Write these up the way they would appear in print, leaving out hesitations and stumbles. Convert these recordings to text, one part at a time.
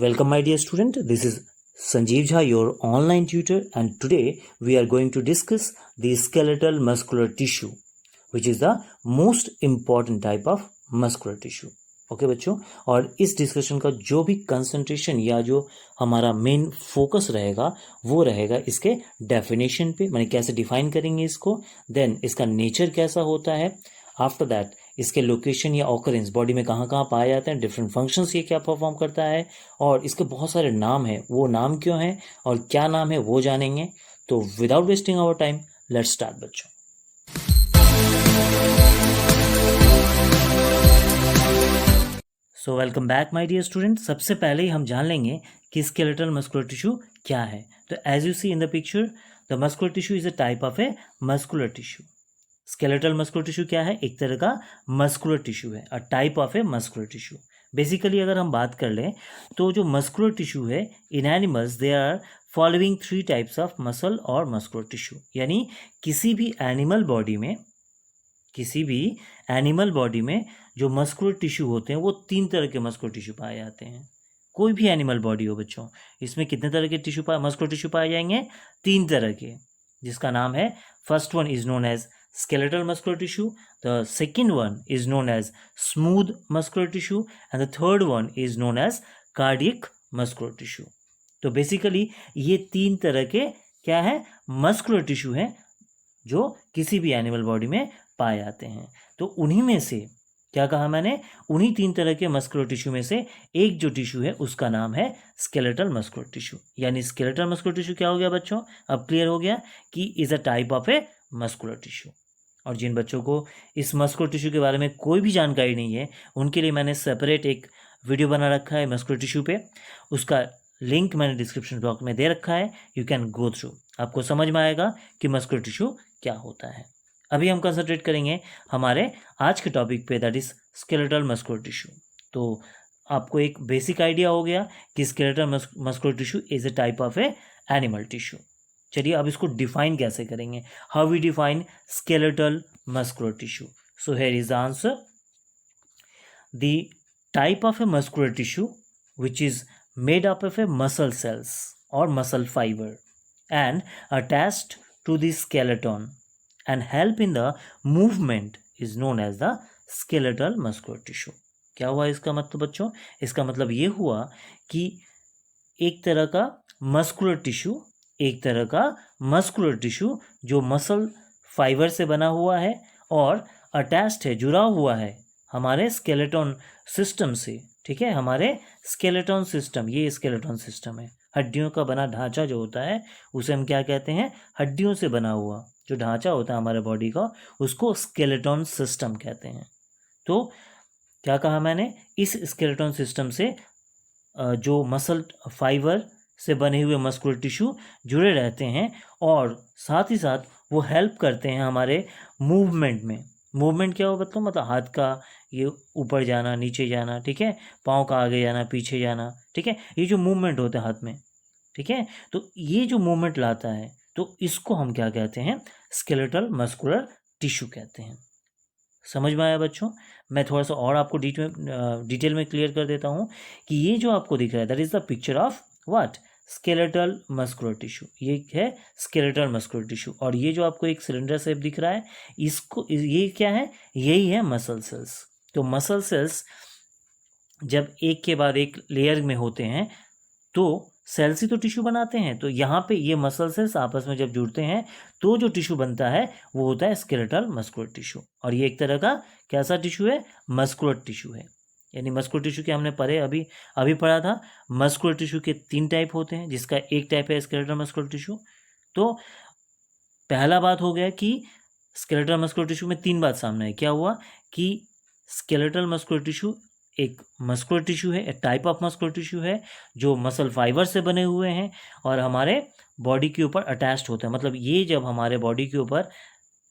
Welcome my dear student, this is Sanjeev Jha, your online tutor, and today we are going to discuss the skeletal muscular tissue, which is the most important type of muscular tissue. Okay बच्चों, और इस discussion का जो भी concentration या जो हमारा main focus रहेगा वो रहेगा इसके डेफिनेशन पे, माने कैसे डिफाइन करेंगे इसको, देन इसका नेचर कैसा होता है, आफ्टर दैट इसके लोकेशन या ऑकरेंस बॉडी में कहाँ कहाँ पाए जाते हैं, डिफरेंट फंक्शंस ये क्या परफॉर्म करता है, और इसके बहुत सारे नाम हैं, वो नाम क्यों हैं और क्या नाम है वो जानेंगे. तो without wasting our time let's start बच्चों. So welcome back my dear student. सबसे पहले ही हम जान लेंगे कि स्केलेटल मस्कुलर टिश्यू क्या है. तो as you see in the picture, the muscular tissue is a type of a muscular tissue. Skeletal muscular tissue क्या है? एक तरह का मस्कुलर टिश्यू है, a type of a muscular tissue. Basically अगर हम बात कर लें तो जो मस्कुलर टिश्यू है in animals they are following 3 types of muscle और मस्कुलर टिश्यू. यानी किसी भी एनिमल बॉडी में जो मस्कुलर टिश्यू होते हैं वो 3 तरह के मस्कुलर टिश्यू पाए जाते हैं. कोई भी एनिमल बॉडी हो बच्चों, इसमें कितने तरह के मस्कुलर टिश्यू पाए जाएंगे? 3 तरह के, जिसका नाम है, first one is known as skeletal muscular tissue, the second one is known as smooth muscular tissue, and the third one is known as cardiac muscular tissue. तो बेसिकली ये 3 तरह के क्या है? मस्कुलर टिश्यू हैं जो किसी भी एनिमल बॉडी में पाए जाते हैं. तो उन्हीं में से क्या कहा मैंने? उन्हीं 3 तरह के मस्कुलर टिश्यू में से एक जो टिश्यू है उसका नाम है स्केलेटल मस्कुलर टिश्यू. यानी स्केलेटल मस्कुलर टिश्यू क्या हो गया बच्चों? अब क्लियर हो गया कि is a type of a muscular tissue. और जिन बच्चों को इस मस्कुलर टिश्यू के बारे में कोई भी जानकारी नहीं है उनके लिए मैंने सेपरेट एक वीडियो बना रखा है मस्कुलर टिश्यू पे. उसका लिंक मैंने डिस्क्रिप्शन बॉक्स में दे रखा है, यू कैन गो थ्रू. आपको समझ में आएगा कि मस्कुलर टिश्यू क्या होता है. अभी हम कंसंट्रेट करेंगे हमारे आज के टॉपिक पे, that is skeletal muscular tissue. तो आपको एक बेसिक आइडिया हो गया कि skeletal muscular tissue is a type of a animal tissue. चलिए अब इसको डिफाइन कैसे करेंगे. How we define skeletal muscular tissue? So here is the answer. The type of a muscular tissue which is made up of a muscle cells or muscle fiber and attached to the skeleton and help in the movement is known as the skeletal muscular tissue. क्या हुआ इसका मतलब बच्चों? इसका मतलब ये हुआ कि एक तरह का मस्कुलर टिश्यू जो मसल फाइबर से बना हुआ है और अटैच्ड है, जुड़ा हुआ है हमारे स्केलेटन सिस्टम से. ठीक है, हमारे स्केलेटन सिस्टम, ये स्केलेटन सिस्टम है. हड्डियों का बना ढांचा जो होता है उसे हम क्या कहते हैं? हड्डियों से बना हुआ जो ढांचा होता है हमारे बॉडी का उसको स्केलेटन सिस्टम कहते हैं. तो क्या कहा मैंने? इस स्केलेटन सिस्टम से जो मसल फाइबर से बने हुए मस्कुलर टिश्यू जुड़े रहते हैं और साथ ही साथ वो हेल्प करते हैं हमारे मूवमेंट में. मूवमेंट क्या हो मतलब हाथ का ये ऊपर जाना, नीचे जाना, ठीक है, पाँव का आगे जाना, पीछे जाना, ठीक है, ये जो मूवमेंट होता है हाथ में, ठीक है, तो ये जो मूवमेंट लाता है तो इसको हम क्या कहते हैं? स्केलेटल मस्कुलर टिश्यू कहते हैं. समझ में आया बच्चों? मैं थोड़ा सा और आपको डिटेल में क्लियर कर देता हूँ कि ये जो आपको दिख रहा है that is the picture of what? Skeletal muscular tissue. ये है स्केलेटल मस्कुलर टिश्यू. और ये जो आपको एक सिलेंडर शेप दिख रहा है इसको, ये क्या है? यही है मसल सेल्स. तो मसल सेल्स जब एक के बाद एक लेयर में होते हैं तो सेल्स ही तो टिश्यू बनाते हैं. तो यहाँ पे ये मसल सेल्स आपस में जब जुड़ते हैं तो जो टिश्यू बनता है वो होता है स्केलेटल मस्कुलर टिश्यू. और ये एक तरह का कैसा टिश्यू है? मस्कुलर टिश्यू है. यानी मस्कुलर टिश्यू के हमने अभी पढ़ा था. मस्कुलर टिश्यू के 3 टाइप होते हैं, जिसका एक टाइप है स्केलेटल मस्कुलर टिश्यू. तो पहला बात हो गया कि स्केलेटल मस्कुलर टिश्यू में 3 बात सामने आई. क्या हुआ कि स्केलेटल मस्कुलर टिश्यू एक मस्कुलर टिश्यू है, एक टाइप ऑफ मस्कुलर टिश्यू है जो मसल फाइबर से बने हुए हैं और हमारे बॉडी के ऊपर अटैच्ड होते हैं. मतलब ये जब हमारे बॉडी के ऊपर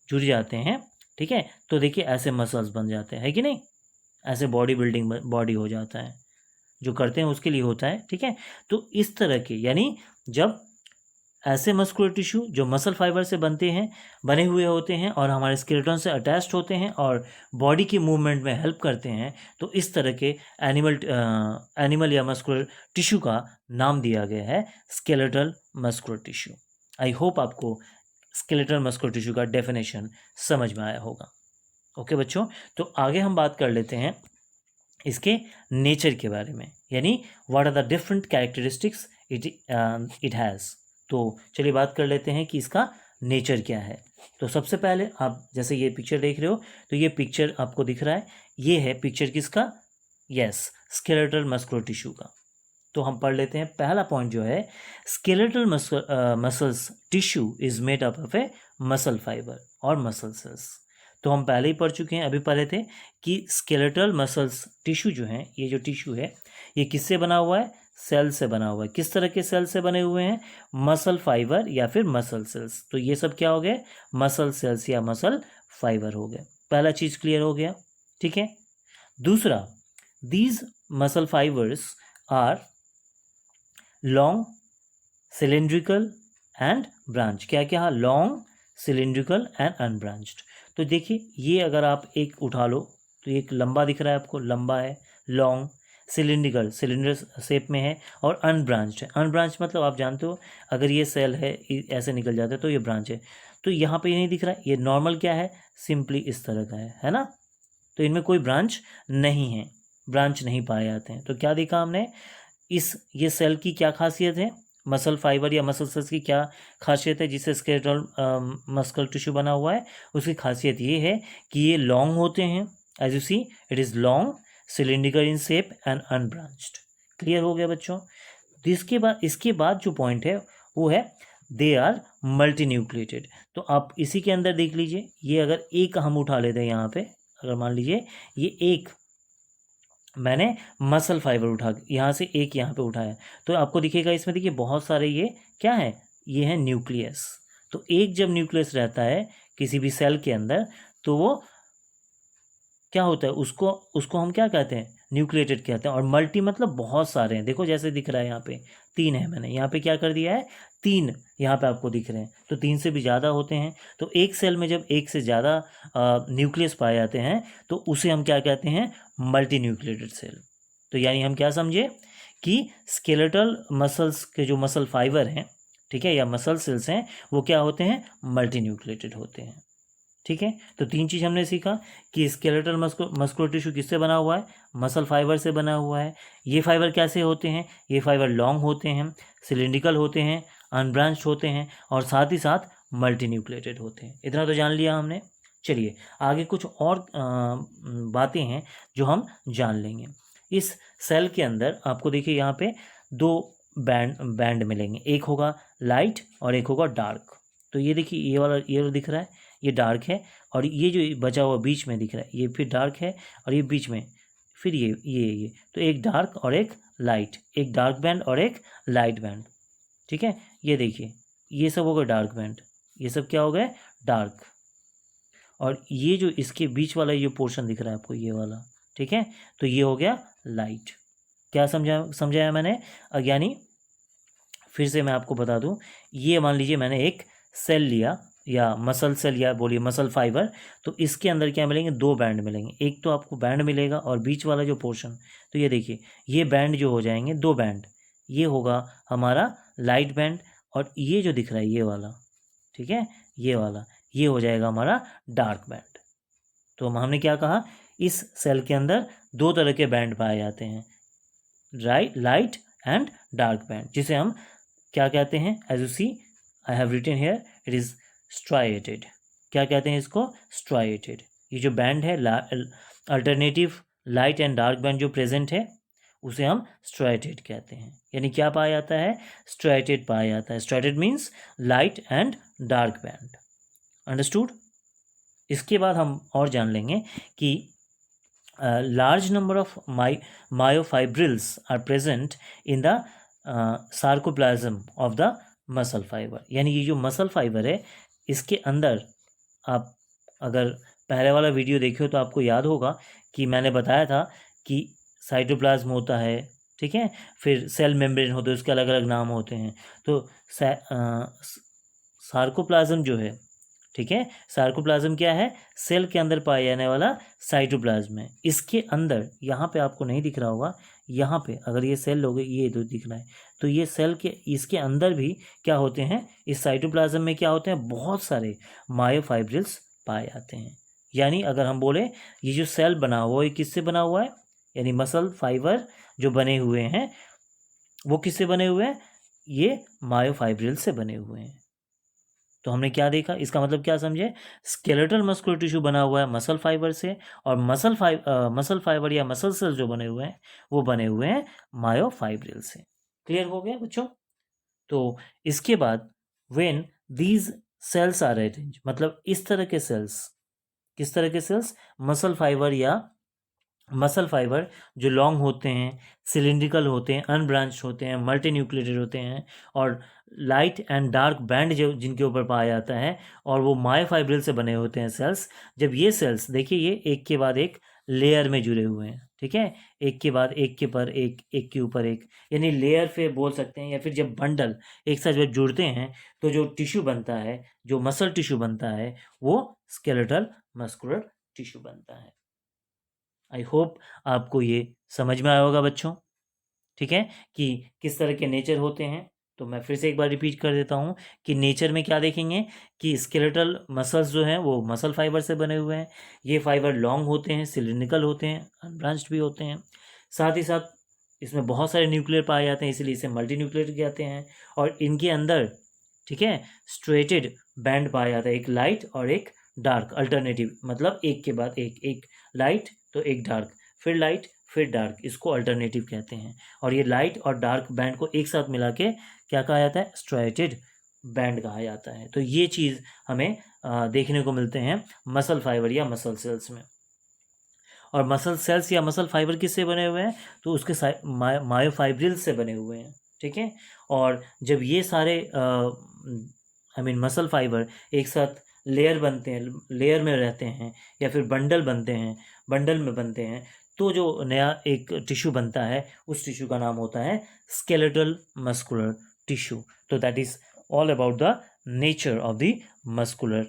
जुड़ जाते हैं, ठीक है, तो देखिए ऐसे मसल्स बन जाते हैं, है कि नहीं? ऐसे बॉडी बिल्डिंग बॉडी हो जाता है. जो करते हैं उसके लिए होता है, ठीक है. तो इस तरह के, यानी जब ऐसे मस्कुलर टिश्यू जो मसल फाइबर से बने हुए होते हैं और हमारे स्केलेटन से अटैच्ड होते हैं और बॉडी की मूवमेंट में हेल्प करते हैं, तो इस तरह के एनिमल या मस्कुलर टिश्यू का नाम दिया गया है skeletal muscular tissue. I hope आपको स्केलेटल मस्कुलर टिश्यू का डेफिनेशन समझ में आया होगा। ओके बच्चों, तो आगे हम बात कर लेते हैं इसके नेचर के बारे में, यानी what are the different characteristics it has. तो चलिए बात कर लेते हैं कि इसका नेचर क्या है। तो सबसे पहले आप जैसे ये पिक्चर देख रहे हो, तो ये पिक्चर आपको दिख रहा है, ये है पिक्चर किसका? यस, स्केलेटल मस्कुलर टिश्यू का। तो हम पढ़ लेते हैं पहला पॉइंट जो है, skeletal muscles tissue is made up of A muscle fibre और मसल सेल्स। तो हम पहले ही पढ़ चुके हैं, अभी पढ़े थे कि स्केलेटल मसल्स टिश्यू जो है, ये जो टिश्यू है ये किससे बना हुआ है? सेल से बना हुआ है। किस तरह के सेल से बने हुए हैं? मसल फाइबर या फिर मसल सेल्स। तो ये सब क्या हो गए? मसल सेल्स या मसल फाइबर हो गए। पहला चीज क्लियर हो गया, ठीक है। दूसरा, these muscle fibers are long, cylindrical and branch. क्या क्या? Long, cylindrical and unbranched. तो देखिए, ये अगर आप एक उठा लो तो एक लंबा दिख रहा है आपको, लंबा है, लॉन्ग, सिलिंड्रिकल, सिलिंडर शेप में है, और अनब्रांच्ड है। अनब्रांच मतलब आप जानते हो, अगर ये सेल है ऐसे निकल जाता है तो ये ब्रांच है। तो यहाँ पे ये नहीं दिख रहा है, ये नॉर्मल क्या है? सिंपली इस तरह का है ना। तो इनमें कोई ब्रांच नहीं है, ब्रांच नहीं पाए जाते हैं। तो क्या देखा हमने? ये सेल की क्या खासियत है? मसल फाइबर या मसल सेल्स की क्या खासियत है जिससे स्केलेटल मस्कुलर टिश्यू बना हुआ है? उसकी खासियत ये है कि ये लॉन्ग होते हैं, as you see it is long, cylindrical in shape and unbranched. Clear हो गया बच्चों? इसके बाद जो पॉइंट है वो है दे आर मल्टी न्यूक्लिएटेड। तो आप इसी के अंदर देख लीजिए, ये अगर एक हम उठा लेते हैं यहाँ पे, अगर मान लीजिए ये एक मैंने मसल फाइबर उठा यहाँ से एक यहाँ पे उठाया, तो आपको दिखेगा इसमें, देखिए बहुत सारे ये क्या है? ये है न्यूक्लियस। तो एक जब न्यूक्लियस रहता है किसी भी सेल के अंदर, तो वो क्या होता है? उसको हम क्या कहते हैं? न्यूक्लिएटेड कहते हैं। और मल्टी मतलब बहुत सारे हैं। देखो जैसे दिख रहा है यहाँ पे 3 है, मैंने यहाँ पे क्या कर दिया है? 3 यहाँ पे आपको दिख रहे हैं। तो 3 से भी ज़्यादा होते हैं। तो एक सेल में जब एक से ज़्यादा न्यूक्लियस पाए जाते हैं तो उसे हम क्या कहते हैं? Multi nucleated cell. तो यानी हम क्या समझे कि स्केलेटल मसल्स के जो मसल फाइबर हैं, ठीक है, या मसल सेल्स हैं, वो क्या होते हैं? मल्टी न्यूक्लिएटेड होते हैं, ठीक है। तो 3 चीज़ हमने सीखा कि स्केलेटल मस्कुलर टिश्यू किससे बना हुआ है? मसल फाइबर से बना हुआ है। ये फाइबर कैसे होते हैं? ये फाइबर लॉन्ग होते हैं, सिलिंड्रिकल होते हैं, अनब्रांच्ड होते हैं, और साथ ही साथ मल्टी न्यूक्लिएटेड होते हैं। इतना तो जान लिया हमने। चलिए आगे कुछ और बातें हैं जो हम जान लेंगे। इस सेल के अंदर आपको देखिए यहाँ पे 2 बैंड मिलेंगे, एक होगा लाइट और एक होगा डार्क। तो ये देखिए, ये वाला दिख रहा है, ये डार्क है, और ये जो बचा हुआ बीच में दिख रहा है ये फिर डार्क है, और ये बीच में फिर ये तो एक डार्क और एक लाइट, एक डार्क बैंड और एक लाइट बैंड, ठीक है। ये देखिए, ये सब हो गए डार्क बैंड, ये सब क्या हो गए? डार्क। और ये जो इसके बीच वाला ये पोर्शन दिख रहा है आपको, ये वाला, ठीक है, तो ये हो गया लाइट। क्या समझाया मैंने? यानी फिर से मैं आपको बता दूं, ये मान लीजिए मैंने एक सेल लिया, या मसल सेल, या बोलिए मसल फाइबर, तो इसके अंदर क्या मिलेंगे? 2 बैंड मिलेंगे। एक तो आपको बैंड मिलेगा, और बीच वाला जो पोर्शन, तो ये देखिए, ये बैंड जो हो जाएंगे 2 बैंड, ये होगा हमारा लाइट बैंड, और ये जो दिख रहा है ये वाला, ठीक है, ये वाला, ये हो जाएगा हमारा डार्क बैंड। तो हमने क्या कहा? इस सेल के अंदर 2 तरह के बैंड पाए जाते हैं, लाइट एंड डार्क बैंड, जिसे हम क्या कहते हैं? As you see I have written here, it is striated. क्या कहते हैं इसको? स्ट्राइएटेड। ये जो बैंड है, alternative light and dark band जो प्रेजेंट है, उसे हम स्ट्राइएटेड कहते हैं। यानी क्या पाया जाता है? स्ट्राइएटेड पाया जाता है। Striated means light and dark band. Understood? इसके बाद हम और जान लेंगे कि large number of myofibrils are present in the sarcoplasm of the muscle fiber। यानी ये जो मसल फाइबर है, इसके अंदर आप अगर पहले वाला वीडियो देखे हो तो आपको याद होगा कि मैंने बताया था कि साइटोप्लाज्म होता है, ठीक है। फिर सेल मेम्ब्रेन होते हैं, उसके अलग अलग नाम होते हैं। तो सार्कोप्लाज्म जो है, ठीक है, सार्कोप्लाज्म क्या है? सेल के अंदर पाया जाने वाला साइटोप्लाज्म है। इसके अंदर, यहाँ पे आपको नहीं दिख रहा होगा, यहाँ पे अगर ये सेल लोगे, ये तो दिख रहा है, तो ये सेल के इसके अंदर भी क्या होते हैं, इस साइटोप्लाज्म में क्या होते हैं, बहुत सारे मायोफाइब्रिल्स पाए जाते हैं। यानी अगर हम बोले ये जो सेल बना हुआ है किससे बना हुआ है, यानी मसल फाइबर जो बने हुए हैं वो किससे बने हुए हैं, ये मायोफाइब्रिल से बने हुए हैं। तो हमने क्या देखा, इसका मतलब क्या समझे, स्केलेटल मस्कुलर टिश्यू बना हुआ है मसल फाइबर से, और मसल फाइबर या मसल सेल जो बने हुए हैं वो बने हुए हैं मायोफाइब्रिल से। क्लियर हो गया बच्चों? तो इसके बाद when these cells are arrange, मतलब इस तरह के सेल्स, किस तरह के सेल्स, मसल फाइबर जो लॉन्ग होते हैं, सिलिंड्रिकल होते हैं, अनब्रांच्ड होते हैं, मल्टी न्यूक्लिएटेड होते हैं, और लाइट एंड डार्क बैंड जो जिनके ऊपर पाया जाता है, और वो मायोफाइब्रिल से बने होते हैं सेल्स। जब ये सेल्स, देखिए ये एक के बाद एक लेयर में जुड़े हुए हैं, ठीक है, एक के बाद एक के पर एक, एक के ऊपर एक, यानी लेयर पे बोल सकते हैं, या फिर जब बंडल एक साथ जब जुड़ते हैं तो जो टिश्यू बनता है, जो मसल टिश्यू बनता है, वो स्केलेटल मस्कुलर टिश्यू बनता है। आई होप आपको ये समझ में आया होगा बच्चों, ठीक है, कि किस तरह के नेचर होते हैं। तो मैं फिर से एक बार रिपीट कर देता हूँ कि नेचर में क्या देखेंगे कि स्केलेटल मसल्स जो हैं वो मसल फाइबर से बने हुए हैं। ये फाइबर लॉन्ग होते हैं, सिलिंड्रिकल होते हैं, अनब्रांच्ड भी होते हैं। साथ ही साथ इसमें बहुत सारे न्यूक्लियर पाए जाते हैं, इसलिए इसे मल्टी न्यूक्लियर कहते हैं। और इनके अंदर, ठीक है, स्ट्रेटेड बैंड पाया जाता है, एक लाइट और एक डार्क, अल्टरनेटिव, मतलब एक के बाद एक, एक लाइट तो एक डार्क, फिर लाइट फिर डार्क, इसको अल्टरनेटिव कहते हैं। और ये लाइट और डार्क बैंड को एक साथ मिला के क्या कहा जाता है, स्ट्रेटेड बैंड कहा जाता है। तो ये चीज़ हमें देखने को मिलते हैं मसल फाइबर या मसल सेल्स में। और मसल सेल्स या मसल फाइबर किससे बने हुए हैं, तो उसके मायोफाइब्रिल से बने हुए हैं, ठीक है। और जब ये सारे मसल फाइबर एक साथ लेयर बनते हैं, लेयर में रहते हैं, या फिर बंडल बनते हैं, बंडल में बनते हैं, तो जो नया एक टिश्यू बनता है उस टिश्यू का नाम होता है स्केलेटल मस्कुलर टिश्यू। तो that is all about the nature of the muscular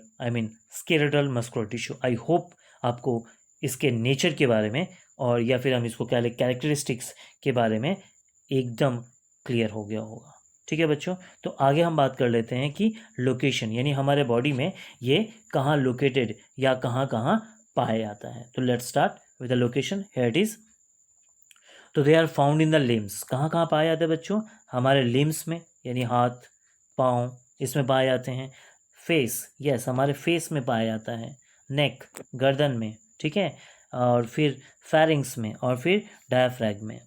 skeletal muscular tissue. I hope आपको इसके नेचर के बारे में, और या फिर हम इसको कैरेक्टरिस्टिक्स के बारे में एकदम क्लियर हो गया होगा। ठीक है बच्चों, तो आगे हम बात कर लेते हैं कि लोकेशन, यानी हमारे बॉडी में ये कहाँ लोकेटेड या कहाँ कहाँ पाया जाता है। तो let's start with the location, here it is. तो they are found in the limbs, कहाँ कहाँ पाए जाते हैं बच्चों, हमारे लिम्स में, यानी हाथ पाँव, इसमें पाए जाते हैं। फेस, यस, हमारे फेस में पाया जाता है। नेक, गर्दन में, ठीक है, और फिर फेरिंग्स में, और फिर डायफ्रैगम में,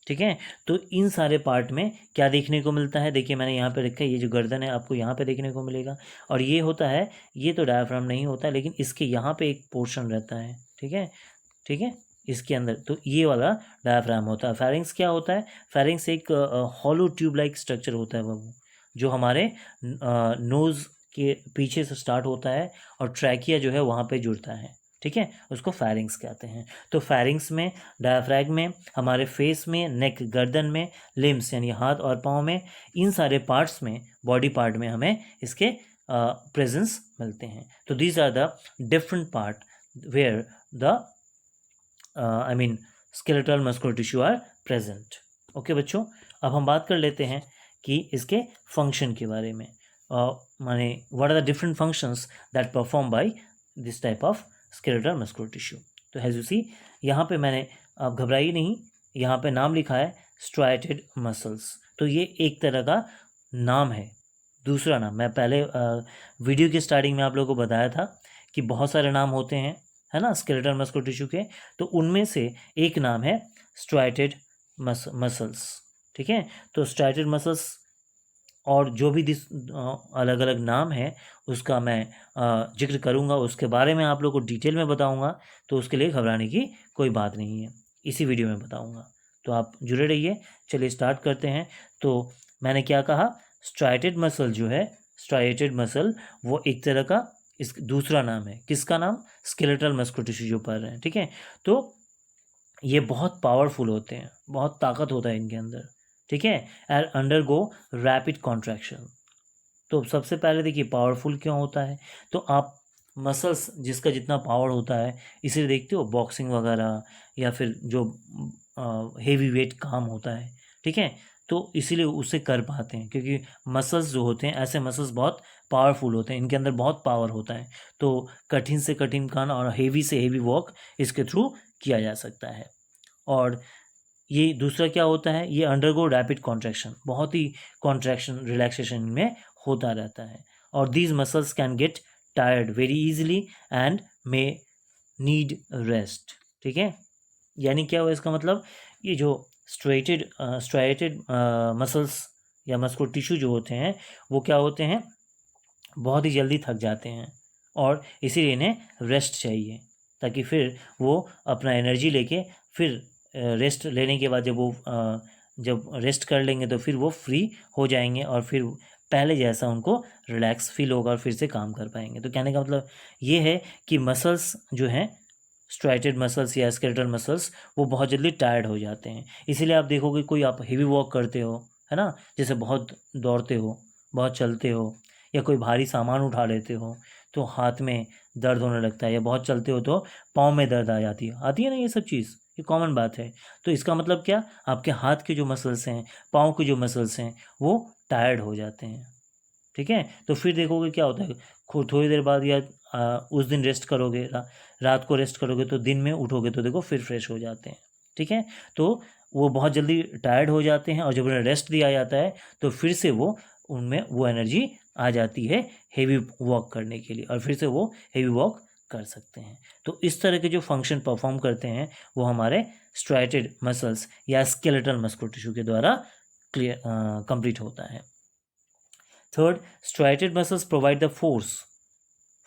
ठीक है। तो इन सारे पार्ट में क्या देखने को मिलता है, देखिए मैंने यहाँ पे रखा है, ये जो गर्दन है आपको यहाँ पे देखने को मिलेगा, और ये होता है, ये तो डायफ्राम नहीं होता, लेकिन इसके यहाँ पे एक पोर्शन रहता है, ठीक है, ठीक है, इसके अंदर, तो ये वाला डायफ्राम होता है। फेरिंग्स क्या होता है, फेरिंग्स एक हॉलो ट्यूब लाइक स्ट्रक्चर होता है बाबू, जो हमारे नोज़ के पीछे से स्टार्ट होता है और ट्रैकिया जो है वहाँ पे जुड़ता है, ठीक है, उसको फेरिंग्स कहते हैं। तो फेरिंग्स में, डायफ्रैगम में, हमारे फेस में, नेक गर्दन में, लिम्स यानी हाथ और पाँव में, इन सारे पार्ट्स में, बॉडी पार्ट में हमें इसके प्रेजेंस मिलते हैं। तो these are the different part where the skeletal muscular tissue are present. Okay बच्चों, अब हम बात कर लेते हैं कि इसके फंक्शन के बारे में, माने what are the different functions that perform by this type of skeletal muscular tissue. तो हैज यू सी, यहाँ पे मैंने, आप घबराइए नहीं, यहाँ पे नाम लिखा है स्ट्राइटेड मसल्स। तो ये एक तरह का नाम है। दूसरा नाम, मैं पहले वीडियो की स्टार्टिंग में आप लोगों को बताया था कि बहुत सारे नाम होते हैं, है ना, स्केलेटल मस्कुलर टिश्यू के, तो उनमें से एक नाम है स्ट्राइटेड मसल्स, ठीक है। तो स्ट्राइटेड मसल्स और जो भी अलग अलग नाम है उसका मैं जिक्र करूँगा, उसके बारे में आप लोग को डिटेल में बताऊँगा, तो उसके लिए घबराने की कोई बात नहीं है, इसी वीडियो में बताऊँगा, तो आप जुड़े रहिए। चलिए स्टार्ट करते हैं। तो मैंने क्या कहा, स्ट्राइटेड मसल जो है, स्ट्राइटेड मसल वो एक तरह का, इस दूसरा नाम है, किसका नाम, स्केलेटल मस्कुलर टिश्यू जो पढ़ रहे हैं, ठीक है। तो ये बहुत पावरफुल होते हैं, बहुत ताकत होता है इनके अंदर, ठीक है। And undergo rapid contraction. तो सबसे पहले देखिए पावरफुल क्यों होता है, तो आप मसल्स जिसका जितना पावर होता है, इसे देखते हो बॉक्सिंग वगैरह या फिर जो हेवी वेट काम होता है, ठीक है, तो इसीलिए उसे कर पाते हैं, क्योंकि मसल्स जो होते हैं ऐसे मसल्स बहुत पावरफुल होते हैं, इनके अंदर बहुत पावर होता है। तो कठिन से कठिन काम और हेवी से हेवी वर्क इसके थ्रू किया जा सकता है। और ये दूसरा क्या होता है, ये अंडरगो रैपिड कॉन्ट्रैक्शन, बहुत ही कॉन्ट्रैक्शन रिलैक्सेशन में होता रहता है। और these muscles can get tired very easily and may need rest, ठीक है। यानी क्या हुआ इसका मतलब, ये जो स्ट्राइटेड मसल्स या मस्कुलर टिश्यू जो होते हैं वो क्या होते हैं, बहुत ही जल्दी थक जाते हैं, और इसीलिए इन्हें रेस्ट चाहिए, ताकि फिर वो अपना एनर्जी लेके फिर रेस्ट लेने के बाद जब रेस्ट कर लेंगे तो फिर वो फ्री हो जाएंगे, और फिर पहले जैसा उनको रिलैक्स फील होगा और फिर से काम कर पाएंगे। तो कहने का मतलब ये है कि मसल्स जो हैं, स्ट्राइटेड मसल्स या स्केलेटल मसल्स, वो बहुत जल्दी टायर्ड हो जाते हैं। इसीलिए आप देखोगे कोई आप हेवी वॉक करते हो, है ना, जैसे बहुत दौड़ते हो, बहुत चलते हो, या कोई भारी सामान उठा लेते हो तो हाथ में दर्द होने लगता है, या बहुत चलते हो तो पाँव में दर्द आ जाती है ना, ये सब चीज़ ये कॉमन बात है। तो इसका मतलब क्या, आपके हाथ के जो मसल्स हैं, पाँव के जो मसल्स हैं, वो टायर्ड हो जाते हैं, ठीक है। तो फिर देखोगे क्या होता है, थोड़ी देर बाद या उस दिन रेस्ट करोगे, रात को रेस्ट करोगे तो दिन में उठोगे तो देखो फिर फ्रेश हो जाते हैं, ठीक है। तो वो बहुत जल्दी टायर्ड हो जाते हैं, और जब उन्हें रेस्ट दिया जाता है तो फिर से वो उनमें वो एनर्जी आ जाती है हेवी वॉक करने के लिए, और फिर से वो हेवी वॉक कर सकते हैं। तो इस तरह के जो फंक्शन परफॉर्म करते हैं वो हमारे स्ट्राइटेड मसल्स या स्केलेटल मस्कुलर टिश्यू के द्वारा क्लियर कंप्लीट होता है। Third, striated muscles provide the force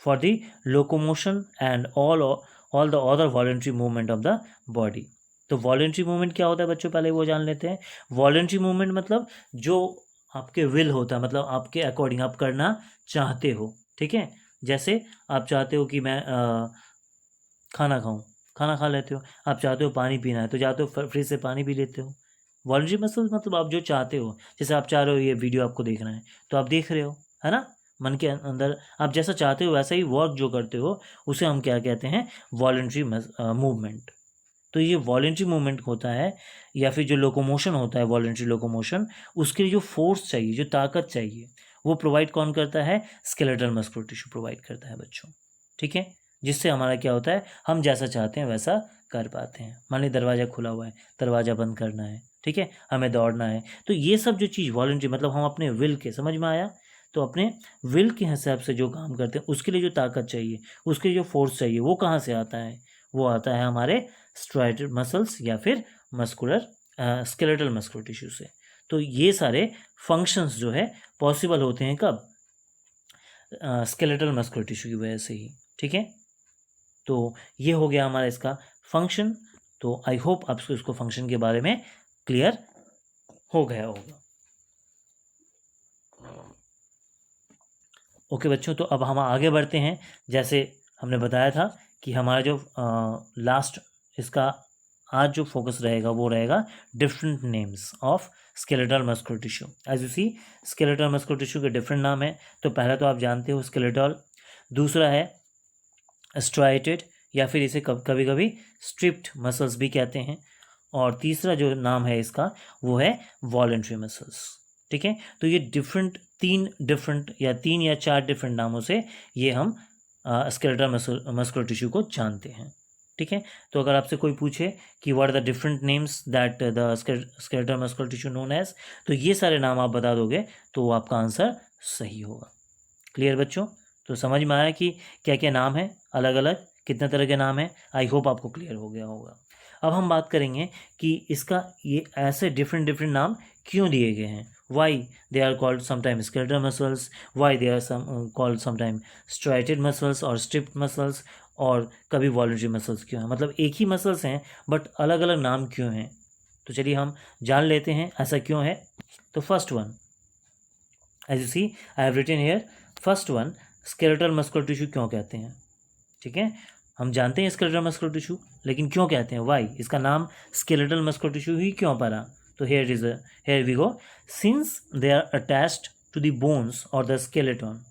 for the locomotion and all the other voluntary movement of the body. तो वॉलेंट्री मूवमेंट क्या होता है बच्चों, पहले वो जान लेते हैं। वॉलेंट्री मूवमेंट मतलब जो आपके विल होता है, मतलब आपके अकॉर्डिंग आप करना चाहते हो, ठीक है। जैसे आप चाहते हो कि मैं खाना खाऊं, खाना खा लेते हो। आप चाहते हो पानी पीना है तो जाते हो फ्रिज से पानी पी लेते हो। वॉलंटरी मसल्स मतलब आप जो चाहते हो, जैसे आप चाह रहे हो ये वीडियो आपको देखना है तो आप देख रहे हो, है ना, मन के अंदर आप जैसा चाहते हो वैसा ही वर्क जो करते हो उसे हम क्या कहते हैं, वॉलंटरी मूवमेंट। तो ये वॉलंटरी मूवमेंट होता है, या फिर जो लोकोमोशन होता है, वॉलंटरी लोकोमोशन, उसके लिए जो फोर्स चाहिए, जो ताकत चाहिए, वो प्रोवाइड कौन करता है, स्केलेटल मस्कुलर टिश्यू प्रोवाइड करता है बच्चों, ठीक है। जिससे हमारा क्या होता है, हम जैसा चाहते हैं वैसा कर पाते हैं। मान ली दरवाज़ा खुला हुआ है, दरवाज़ा बंद करना है, ठीक है, हमें दौड़ना है, तो ये सब जो चीज़ वॉलंटरी मतलब हम अपने विल के, समझ में आया, तो अपने विल के हिसाब से जो काम करते हैं उसके लिए जो ताकत चाहिए, उसके लिए जो फोर्स चाहिए, वो कहाँ से आता है, वो आता है हमारे स्ट्राइटेड मसल्स या फिर मस्कुलर स्केलेटल मस्कुलर टिश्यू से। तो ये सारे फंक्शंस जो है पॉसिबल होते हैं कब, स्केलेटल मस्कुलर टिश्यू की वजह से ही, ठीक है। तो ये हो गया हमारा इसका फंक्शन। तो आई होप आपको इसको फंक्शन के बारे में क्लियर हो गया होगा। ओके बच्चों, तो अब हम आगे बढ़ते हैं। जैसे हमने बताया था कि हमारा जो लास्ट इसका आज जो फोकस रहेगा वो रहेगा different names of skeletal muscular tissue. As you see, skeletal muscular tissue के डिफरेंट नाम है। तो पहला तो आप जानते हो स्केलेटल, दूसरा है स्ट्राइटेड, या फिर इसे कभी कभी स्ट्रिप्ड मसल्स भी कहते हैं, और तीसरा जो नाम है इसका वो है वॉलेंट्री मसल्स, ठीक है। तो ये तीन या चार डिफरेंट नामों से ये हम स्केलेटल मस्कुलर टिश्यू को जानते हैं, ठीक है। तो अगर आपसे कोई पूछे कि what are the different names that the skeletal muscular tissue known as, तो ये सारे नाम आप बता दोगे तो आपका आंसर सही होगा। क्लियर बच्चों, तो समझ में आया कि क्या क्या नाम है, अलग अलग कितने तरह के नाम हैं। आई होप आपको क्लियर हो गया होगा। अब हम बात करेंगे कि इसका ये ऐसे डिफरेंट डिफरेंट नाम क्यों दिए गए हैं, why they are called sometime skeletal muscles, why they are called sometime striated muscles और स्ट्रिप्ड मसल्स, और कभी वॉलंटरी मसल्स क्यों हैं, मतलब एक ही मसल्स हैं बट अलग अलग नाम क्यों हैं। तो चलिए हम जान लेते हैं ऐसा क्यों है। तो first one, as you see I have written here, first one, skeletal muscular tissue क्यों कहते हैं, ठीक है। हम जानते हैं स्केलेटल मस्कुलर टिश्यू, लेकिन क्यों कहते हैं, वाई, इसका नाम स्केलेटल मस्कुलर टिश्यू ही क्यों पड़ा? तो here we go, since they are attached to the bones और the skeleton,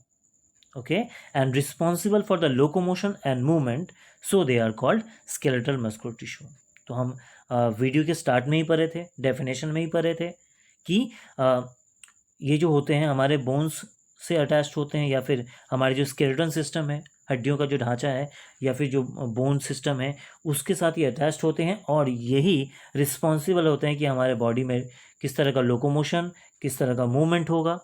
okay, and responsible for the locomotion and movement, so they are called skeletal muscular tissue. तो हम video के start में ही पढ़े थे, डेफिनेशन में ही पढ़े थे कि ये जो होते हैं हमारे बोन्स से अटैच्ड होते हैं, या फिर हमारे जो स्केलेटन सिस्टम है, हड्डियों का जो ढांचा है, या फिर जो बोन सिस्टम है, उसके साथ ये अटैच्ड होते हैं, और यही रिस्पॉन्सिबल होते हैं कि हमारे बॉडी में किस तरह का लोकोमोशन, किस तरह का मूवमेंट होगा,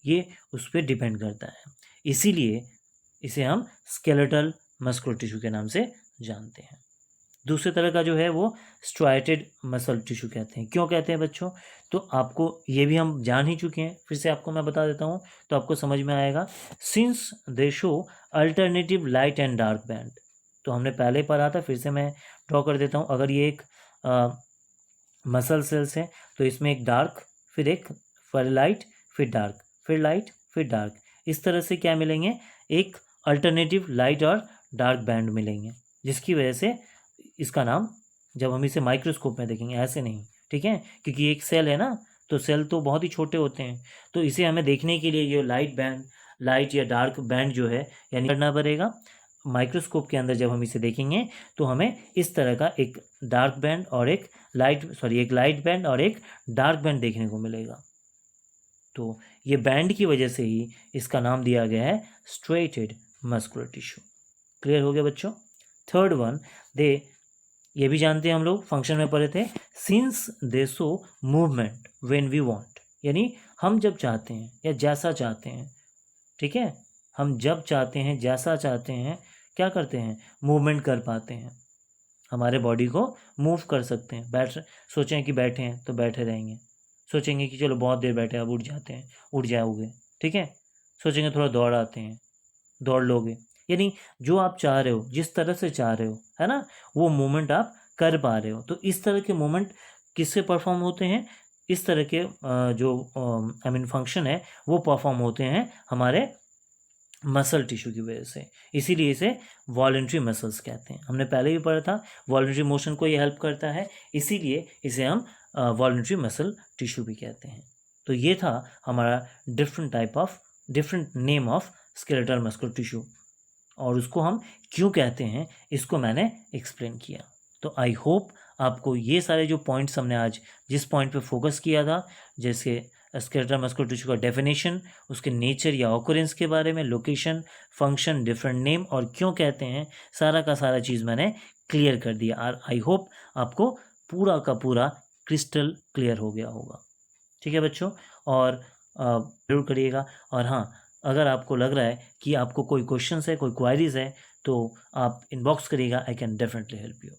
ये उस पर डिपेंड करता है। इसीलिए इसे हम स्केलेटल मस्कुलर टिश्यू के नाम से जानते हैं। दूसरे तरह का जो है वो स्ट्राइटेड मसल टिश्यू कहते हैं। क्यों कहते हैं बच्चों? तो आपको ये भी हम जान ही चुके हैं, फिर से आपको मैं बता देता हूँ तो आपको समझ में आएगा। Since they show alternative light and dark band, तो हमने पहले पढ़ा था, फिर से मैं ड्रॉ कर देता हूँ। अगर ये एक मसल सेल्स है तो इसमें एक डार्क, फिर एक लाइट, फिर डार्क, फिर लाइट, फिर डार्क, इस तरह से क्या मिलेंगे, एक अल्टरनेटिव लाइट और डार्क बैंड मिलेंगे, जिसकी वजह से इसका नाम, जब हम इसे माइक्रोस्कोप में देखेंगे, ऐसे नहीं, ठीक है, क्योंकि एक सेल है ना, तो सेल तो बहुत ही छोटे होते हैं, तो इसे हमें देखने के लिए ये लाइट या डार्क बैंड जो है यानी करना पड़ेगा। माइक्रोस्कोप के अंदर जब हम इसे देखेंगे तो हमें इस तरह का एक डार्क बैंड और एक लाइट बैंड और एक डार्क बैंड देखने को मिलेगा। तो ये बैंड की वजह से ही इसका नाम दिया गया है स्ट्रेटेड मस्कुलर टिश्यू। क्लियर हो गया बच्चों? थर्ड वन, ये भी जानते हैं हम लोग, फंक्शन में पढ़े थे, since they show movement when we want, यानी हम जब चाहते हैं या जैसा चाहते हैं, ठीक है, हम जब चाहते हैं जैसा चाहते हैं क्या करते हैं, मूवमेंट कर पाते हैं, हमारे बॉडी को मूव कर सकते हैं। सोचें कि बैठे हैं तो बैठे रहेंगे, सोचेंगे कि चलो बहुत देर बैठे, अब उठ जाते हैं, उठ जाओगे, ठीक है, सोचेंगे थोड़ा दौड़ आते हैं, दौड़ लोगे, यानी जो आप चाह रहे हो, जिस तरह से चाह रहे हो, है ना, वो मूवमेंट आप कर पा रहे हो। तो इस तरह के मूवमेंट किससे परफॉर्म होते हैं, इस तरह के जो फंक्शन है वो परफॉर्म होते हैं हमारे मसल टिश्यू की वजह से, इसीलिए इसे वॉलंटरी मसल्स कहते हैं। हमने पहले भी पढ़ा था, वॉलंटरी मोशन को ये हेल्प करता है, इसीलिए इसे हम वॉलंटरी मसल टिश्यू भी कहते हैं। तो ये था हमारा different name of skeletal muscular tissue, और उसको हम क्यों कहते हैं इसको मैंने एक्सप्लेन किया। तो आई होप आपको ये सारे जो पॉइंट्स हमने आज जिस पॉइंट पे फोकस किया था, जैसे स्केलेटल मस्कुलर टिश्यू का डेफिनेशन, उसके नेचर या ऑकरेंस के बारे में, लोकेशन, फंक्शन, डिफरेंट नेम और क्यों कहते हैं, सारा का सारा चीज़ मैंने क्लियर कर दिया। और आई होप आपको पूरा का पूरा क्रिस्टल क्लियर हो गया होगा। ठीक है बच्चों, और जरूर करिएगा। और हाँ, अगर आपको लग रहा है कि आपको कोई क्वेश्चंस है, कोई क्वायरीज है, तो आप इनबॉक्स करिएगा, I can definitely help you.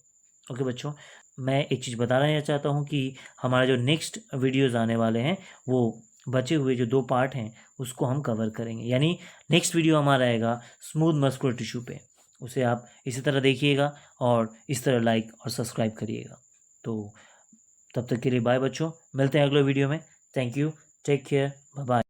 Okay बच्चों, मैं एक चीज़ बताना चाहता हूँ कि हमारा जो नेक्स्ट वीडियोज़ आने वाले हैं वो बचे हुए जो 2 पार्ट हैं उसको हम कवर करेंगे। यानी नेक्स्ट वीडियो हमारा आएगा स्मूथ मस्कुलर टिश्यू पे, उसे आप इसी तरह देखिएगा और इस तरह लाइक और सब्सक्राइब करिएगा। तो तब तक के लिए बाय बच्चों, मिलते हैं अगले वीडियो में। Thank you, take care, bye bye.